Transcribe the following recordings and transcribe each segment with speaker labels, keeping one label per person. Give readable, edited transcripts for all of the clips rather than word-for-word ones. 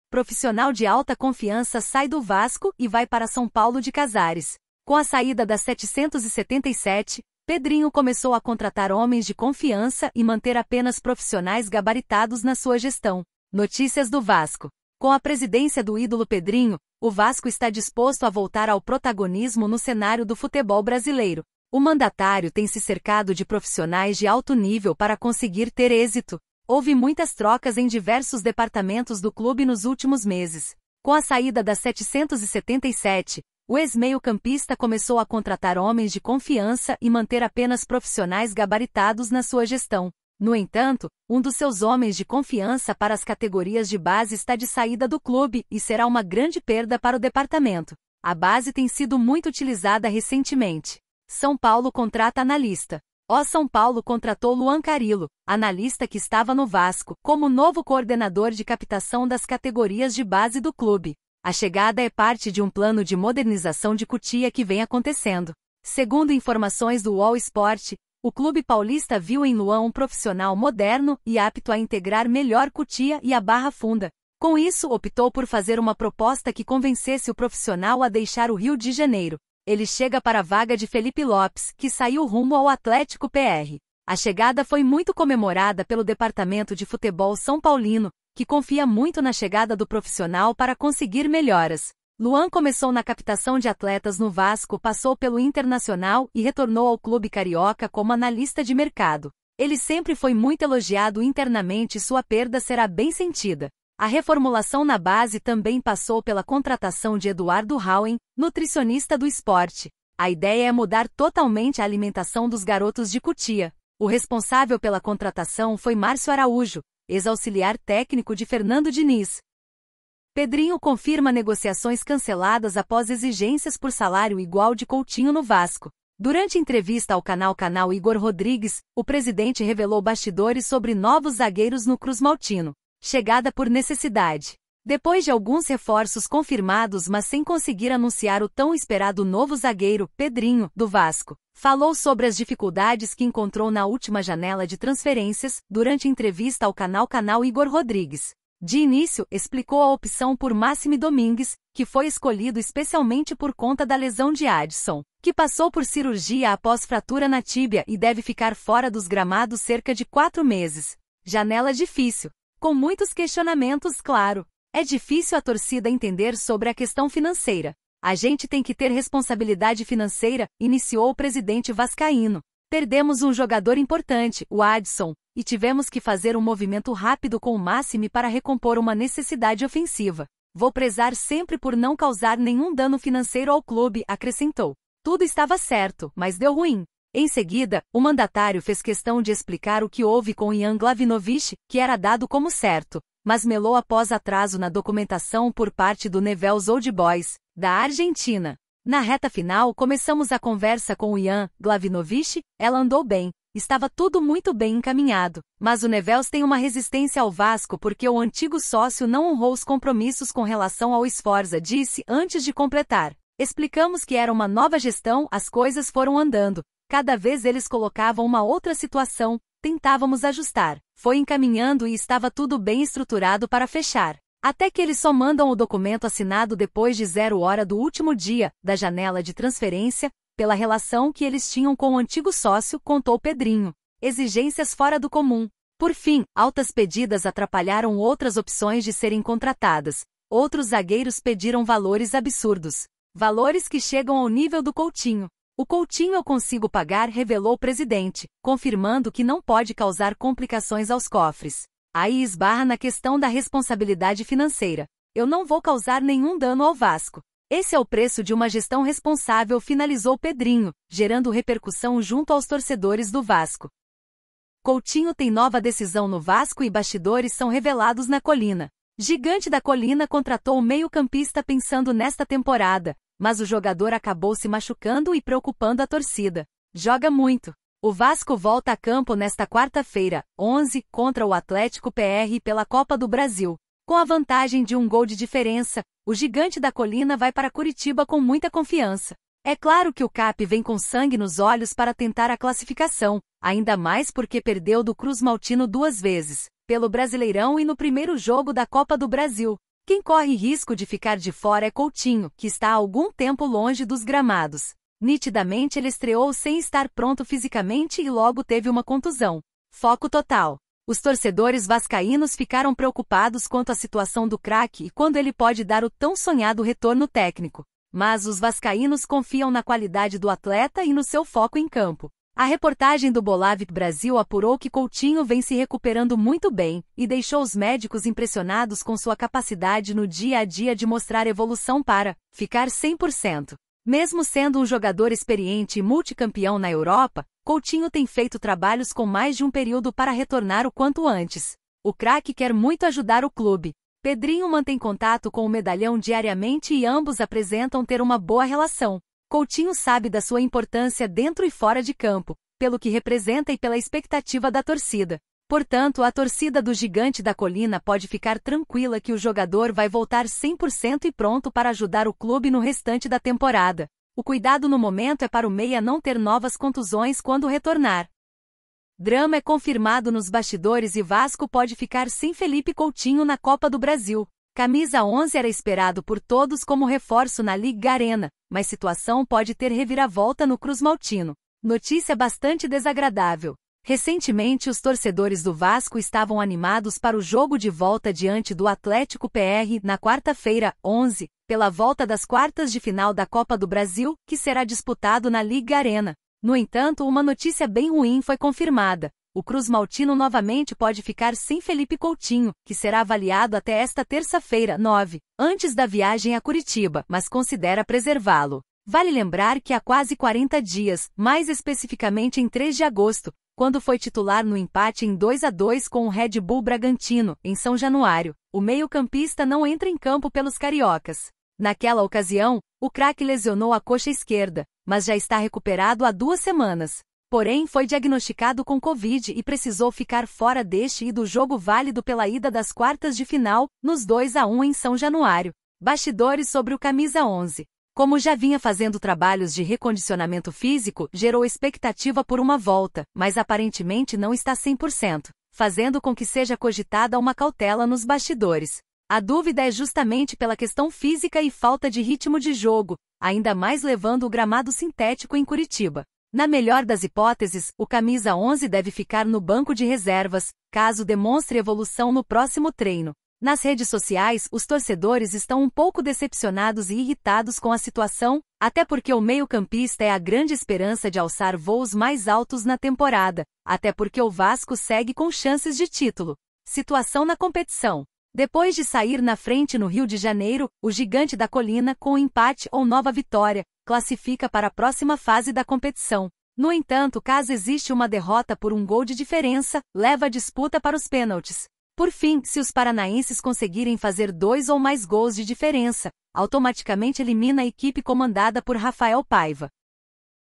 Speaker 1: profissional de alta confiança sai do Vasco e vai para São Paulo de Casares. Com a saída da 777, Pedrinho começou a contratar homens de confiança e manter apenas profissionais gabaritados na sua gestão. Notícias do Vasco. Com a presidência do ídolo Pedrinho, o Vasco está disposto a voltar ao protagonismo no cenário do futebol brasileiro. O mandatário tem se cercado de profissionais de alto nível para conseguir ter êxito. Houve muitas trocas em diversos departamentos do clube nos últimos meses. Com a saída da 777, o ex-meio-campista começou a contratar homens de confiança e manter apenas profissionais gabaritados na sua gestão. No entanto, um dos seus homens de confiança para as categorias de base está de saída do clube e será uma grande perda para o departamento. A base tem sido muito utilizada recentemente. São Paulo contrata analista. O São Paulo contratou Luan Carilo, analista que estava no Vasco, como novo coordenador de captação das categorias de base do clube. A chegada é parte de um plano de modernização de Cotia que vem acontecendo. Segundo informações do UOL Sport, o clube paulista viu em Luan um profissional moderno e apto a integrar melhor Cotia e a Barra Funda. Com isso, optou por fazer uma proposta que convencesse o profissional a deixar o Rio de Janeiro. Ele chega para a vaga de Felipe Lopes, que saiu rumo ao Atlético PR. A chegada foi muito comemorada pelo departamento de futebol são paulino, que confia muito na chegada do profissional para conseguir melhoras. Luan começou na captação de atletas no Vasco, passou pelo Internacional e retornou ao clube carioca como analista de mercado. Ele sempre foi muito elogiado internamente e sua perda será bem sentida. A reformulação na base também passou pela contratação de Eduardo Rauen, nutricionista do esporte. A ideia é mudar totalmente a alimentação dos garotos de Cotia. O responsável pela contratação foi Márcio Araújo, ex-auxiliar técnico de Fernando Diniz. Pedrinho confirma negociações canceladas após exigências por salário igual de Coutinho no Vasco. Durante entrevista ao canal Igor Rodrigues, o presidente revelou bastidores sobre novos zagueiros no Cruz Maltino. Chegada por necessidade. Depois de alguns reforços confirmados, mas sem conseguir anunciar o tão esperado novo zagueiro, Pedrinho, do Vasco, falou sobre as dificuldades que encontrou na última janela de transferências, durante entrevista ao canal Igor Rodrigues. De início, explicou a opção por Máxime Domingues, que foi escolhido especialmente por conta da lesão de Adson, que passou por cirurgia após fratura na tíbia e deve ficar fora dos gramados cerca de 4 meses. Janela difícil. Com muitos questionamentos, claro. É difícil a torcida entender sobre a questão financeira. A gente tem que ter responsabilidade financeira, iniciou o presidente vascaíno. Perdemos um jogador importante, o Adson, e tivemos que fazer um movimento rápido com o Máxime para recompor uma necessidade ofensiva. Vou prezar sempre por não causar nenhum dano financeiro ao clube, acrescentou. Tudo estava certo, mas deu ruim. Em seguida, o mandatário fez questão de explicar o que houve com Ian Glavinovic, que era dado como certo, mas melou após atraso na documentação por parte do Newell's Old Boys, da Argentina. Na reta final, começamos a conversa com o Ian Glavinovic, ela andou bem, estava tudo muito bem encaminhado, mas o Newell's tem uma resistência ao Vasco porque o antigo sócio não honrou os compromissos com relação ao Sforza, disse antes de completar. Explicamos que era uma nova gestão, as coisas foram andando. Cada vez eles colocavam uma outra situação, tentávamos ajustar. Foi encaminhando e estava tudo bem estruturado para fechar. Até que eles só mandam o documento assinado depois de 0 hora do último dia, da janela de transferência, pela relação que eles tinham com o antigo sócio, contou Pedrinho. Exigências fora do comum. Por fim, altas pedidas atrapalharam outras opções de serem contratadas. Outros zagueiros pediram valores absurdos. Valores que chegam ao nível do Coutinho. O Coutinho eu consigo pagar, revelou o presidente, confirmando que não pode causar complicações aos cofres. Aí esbarra na questão da responsabilidade financeira. Eu não vou causar nenhum dano ao Vasco. Esse é o preço de uma gestão responsável, finalizou Pedrinho, gerando repercussão junto aos torcedores do Vasco. Coutinho tem nova decisão no Vasco e bastidores são revelados na Colina. Gigante da Colina contratou o meio-campista pensando nesta temporada, mas o jogador acabou se machucando e preocupando a torcida. Joga muito. O Vasco volta a campo nesta quarta-feira, 11, contra o Atlético PR pela Copa do Brasil. Com a vantagem de 1 gol de diferença, o Gigante da Colina vai para Curitiba com muita confiança. É claro que o CAP vem com sangue nos olhos para tentar a classificação, ainda mais porque perdeu do Cruz Maltino 2 vezes, pelo Brasileirão e no primeiro jogo da Copa do Brasil. Quem corre risco de ficar de fora é Coutinho, que está há algum tempo longe dos gramados. Nitidamente ele estreou sem estar pronto fisicamente e logo teve uma contusão. Foco total. Os torcedores vascaínos ficaram preocupados quanto à situação do craque e quando ele pode dar o tão sonhado retorno técnico. Mas os vascaínos confiam na qualidade do atleta e no seu foco em campo. A reportagem do Bolavip Brasil apurou que Coutinho vem se recuperando muito bem e deixou os médicos impressionados com sua capacidade no dia a dia de mostrar evolução para ficar 100%. Mesmo sendo um jogador experiente e multicampeão na Europa, Coutinho tem feito trabalhos com mais de um período para retornar o quanto antes. O craque quer muito ajudar o clube. Pedrinho mantém contato com o medalhão diariamente e ambos apresentam ter uma boa relação. Coutinho sabe da sua importância dentro e fora de campo, pelo que representa e pela expectativa da torcida. Portanto, a torcida do Gigante da Colina pode ficar tranquila que o jogador vai voltar 100% e pronto para ajudar o clube no restante da temporada. O cuidado no momento é para o meia não ter novas contusões quando retornar. Drama é confirmado nos bastidores e Vasco pode ficar sem Felipe Coutinho na Copa do Brasil. Camisa 11 era esperado por todos como reforço na Liga Arena, mas situação pode ter reviravolta no Cruz Maltino. Notícia bastante desagradável. Recentemente os torcedores do Vasco estavam animados para o jogo de volta diante do Atlético PR na quarta-feira, 11, pela volta das quartas de final da Copa do Brasil, que será disputado na Liga Arena. No entanto, uma notícia bem ruim foi confirmada. O Cruz Maltino novamente pode ficar sem Felipe Coutinho, que será avaliado até esta terça-feira, 9, antes da viagem a Curitiba, mas considera preservá-lo. Vale lembrar que há quase 40 dias, mais especificamente em 3 de agosto, quando foi titular no empate em 2-2 com o Red Bull Bragantino, em São Januário, o meio-campista não entra em campo pelos cariocas. Naquela ocasião, o craque lesionou a coxa esquerda, mas já está recuperado há 2 semanas. Porém, foi diagnosticado com Covid e precisou ficar fora deste e do jogo válido pela ida das quartas de final, nos 2-1 em São Januário. Bastidores sobre o Camisa 11. Como já vinha fazendo trabalhos de recondicionamento físico, gerou expectativa por uma volta, mas aparentemente não está 100%, fazendo com que seja cogitada uma cautela nos bastidores. A dúvida é justamente pela questão física e falta de ritmo de jogo, ainda mais levando o gramado sintético em Curitiba. Na melhor das hipóteses, o Camisa 11 deve ficar no banco de reservas, caso demonstre evolução no próximo treino. Nas redes sociais, os torcedores estão um pouco decepcionados e irritados com a situação, até porque o meio-campista é a grande esperança de alçar voos mais altos na temporada, até porque o Vasco segue com chances de título. Situação na competição. Depois de sair na frente no Rio de Janeiro, o Gigante da Colina, com empate ou nova vitória, classifica para a próxima fase da competição. No entanto, caso existe uma derrota por um gol de diferença, leva a disputa para os pênaltis. Por fim, se os paranaenses conseguirem fazer 2 ou mais gols de diferença, automaticamente elimina a equipe comandada por Rafael Paiva.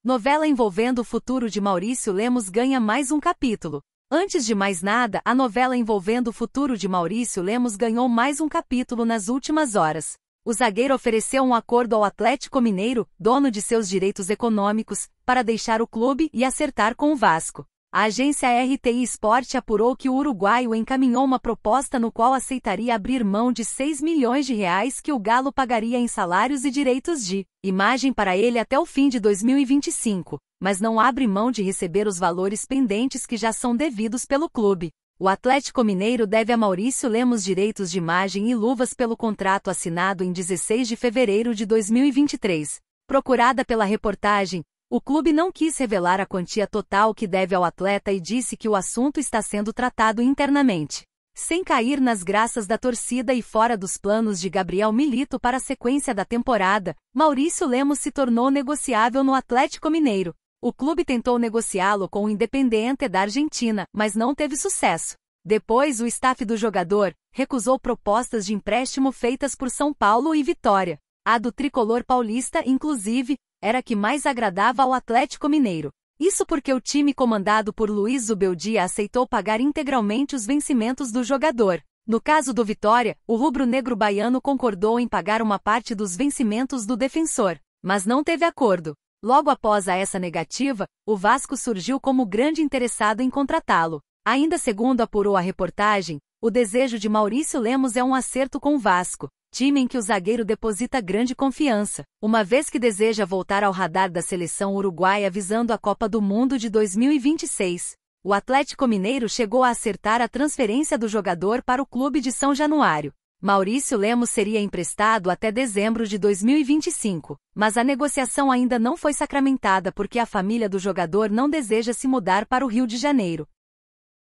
Speaker 1: Novela envolvendo o futuro de Maurício Lemos ganha mais um capítulo. Antes de mais nada, a novela envolvendo o futuro de Maurício Lemos ganhou mais um capítulo nas últimas horas. O zagueiro ofereceu um acordo ao Atlético Mineiro, dono de seus direitos econômicos, para deixar o clube e acertar com o Vasco. A agência RTI Sport apurou que o uruguaio encaminhou uma proposta no qual aceitaria abrir mão de 6 milhões de reais que o Galo pagaria em salários e direitos de imagem para ele até o fim de 2025, mas não abre mão de receber os valores pendentes que já são devidos pelo clube. O Atlético Mineiro deve a Maurício Lemos direitos de imagem e luvas pelo contrato assinado em 16 de fevereiro de 2023. Procurada pela reportagem, o clube não quis revelar a quantia total que deve ao atleta e disse que o assunto está sendo tratado internamente. Sem cair nas graças da torcida e fora dos planos de Gabriel Milito para a sequência da temporada, Maurício Lemos se tornou negociável no Atlético Mineiro. O clube tentou negociá-lo com o Independiente da Argentina, mas não teve sucesso. Depois, o staff do jogador recusou propostas de empréstimo feitas por São Paulo e Vitória. A do tricolor paulista, inclusive, era a que mais agradava ao Atlético Mineiro. Isso porque o time comandado por Luiz Zubeldia aceitou pagar integralmente os vencimentos do jogador. No caso do Vitória, o rubro-negro baiano concordou em pagar uma parte dos vencimentos do defensor, mas não teve acordo. Logo após essa negativa, o Vasco surgiu como grande interessado em contratá-lo. Ainda segundo apurou a reportagem, O desejo de Maurício Lemos é um acerto com o Vasco, time em que o zagueiro deposita grande confiança, uma vez que deseja voltar ao radar da seleção uruguaia visando a Copa do Mundo de 2026. O Atlético Mineiro chegou a acertar a transferência do jogador para o clube de São Januário. Maurício Lemos seria emprestado até dezembro de 2025, mas a negociação ainda não foi sacramentada porque a família do jogador não deseja se mudar para o Rio de Janeiro.